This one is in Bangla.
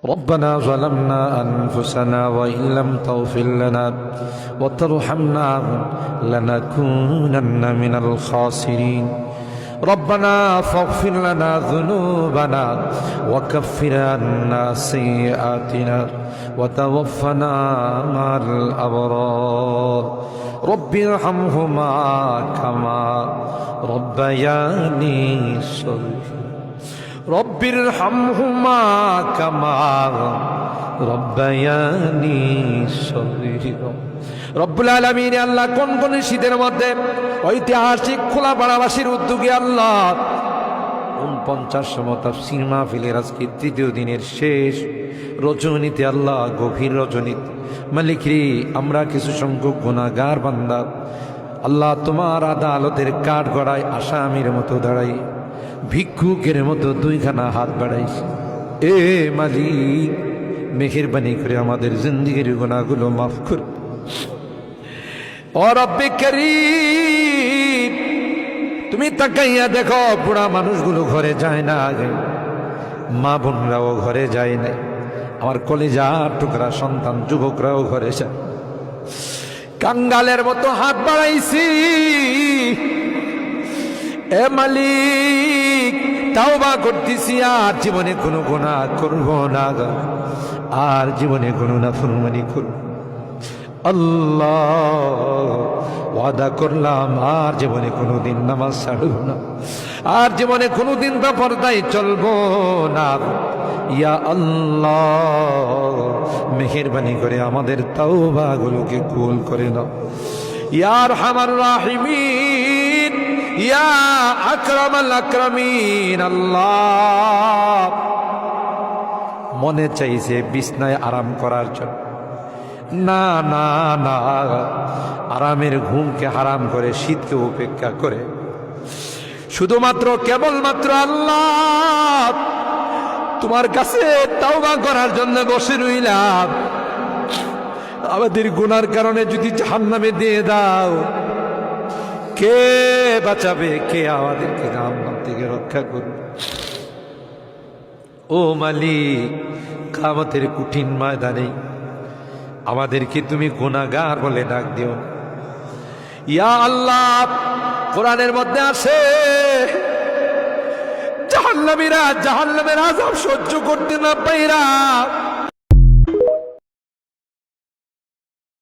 ربنا ظلمنا أنفسنا وإن لم تغفر لنا وترحمنا لنكونن من الخاسرين ربنا فاغفر لنا ذنوبنا وكفر عنا سيئاتنا وتوفنا مع الأبرار رب ارحمهما كما ربياني صغيرا رب ارحمهما كما ربياني صغيرا রব্বুল আলামিন আল্লাহ কোন কোন শীতের মধ্যে ঐতিহাসিক খোলাপাড়াবাসীর উদ্যোগে আল্লাহ 49তম তাফসীর মাহফিলের আজকে তৃতীয় দিনের শেষ রজনীতে আল্লাহ গভীর রজনীতে মালিক রে আমরা কিছু সংখ্যক গুনাহগার বান্দা আল্লাহ তোমার আদালতের কাঠগড়ায় আসামির মতো দাঁড়াই ভিক্ষুকের মতো দুইখানা হাত বাড়াইছি এ মালিক মেহেরবানি করে আমাদের জিন্দেগির গুনাহগুলো মাফ কর ও রব্বে করিম তুমি তাকাইয়া দেখো বুড়া মানুষগুলো ঘরে যায় না আগে মা বোনরাও ঘরে যায় না আমার কলিজার টুকরা সন্তান যুবকরাও ঘরে যায় কাঙ্গালের মতো হাত বাড়াইছি এ মালিক তাওবা করতেছি আর জীবনে কোনো গুনাহ করব না আর জীবনে কোনো নাফরমানি করব আল্লাহ ওয়াদা করলাম আর জীবনে কোনোদিন নামাজ ছাড়ব না আর জীবনে কোনোদিন বেপরদায় চলবো না ইয়া আল্লাহ মেহেরবানি করে আমাদের তাওবাগুলোকে কবুল করে নাও ইয়া আরহামার রাহিমিন ইয়া আকরামাল আকরামিন আল্লাহ মনে চাইছে বিছনায় আরাম করার জন্য না না না আরামের ঘুমকে হারাম করে শীতকে উপেক্ষা করে শুধুমাত্র কেবলমাত্র আল্লাহ তোমার কাছে তাওবা করার জন্য বসে রইলাম আমাদের গুনার কারণে যদি জাহান্নামে দিয়ে দাও কে বাঁচাবে কে আমাদেরকে জাহান্নাম থেকে রক্ষা করবে ও মালিক কিয়ামতের কঠিন ময়দানে আমাদেরকে তুমি গুনাহগার বলে ডাক দিও ইয়া আল্লাহ কোরআনের মধ্যে আছে জাহান্নামীরা জাহান্নামের আযাব সহ্য করতে না পাইরা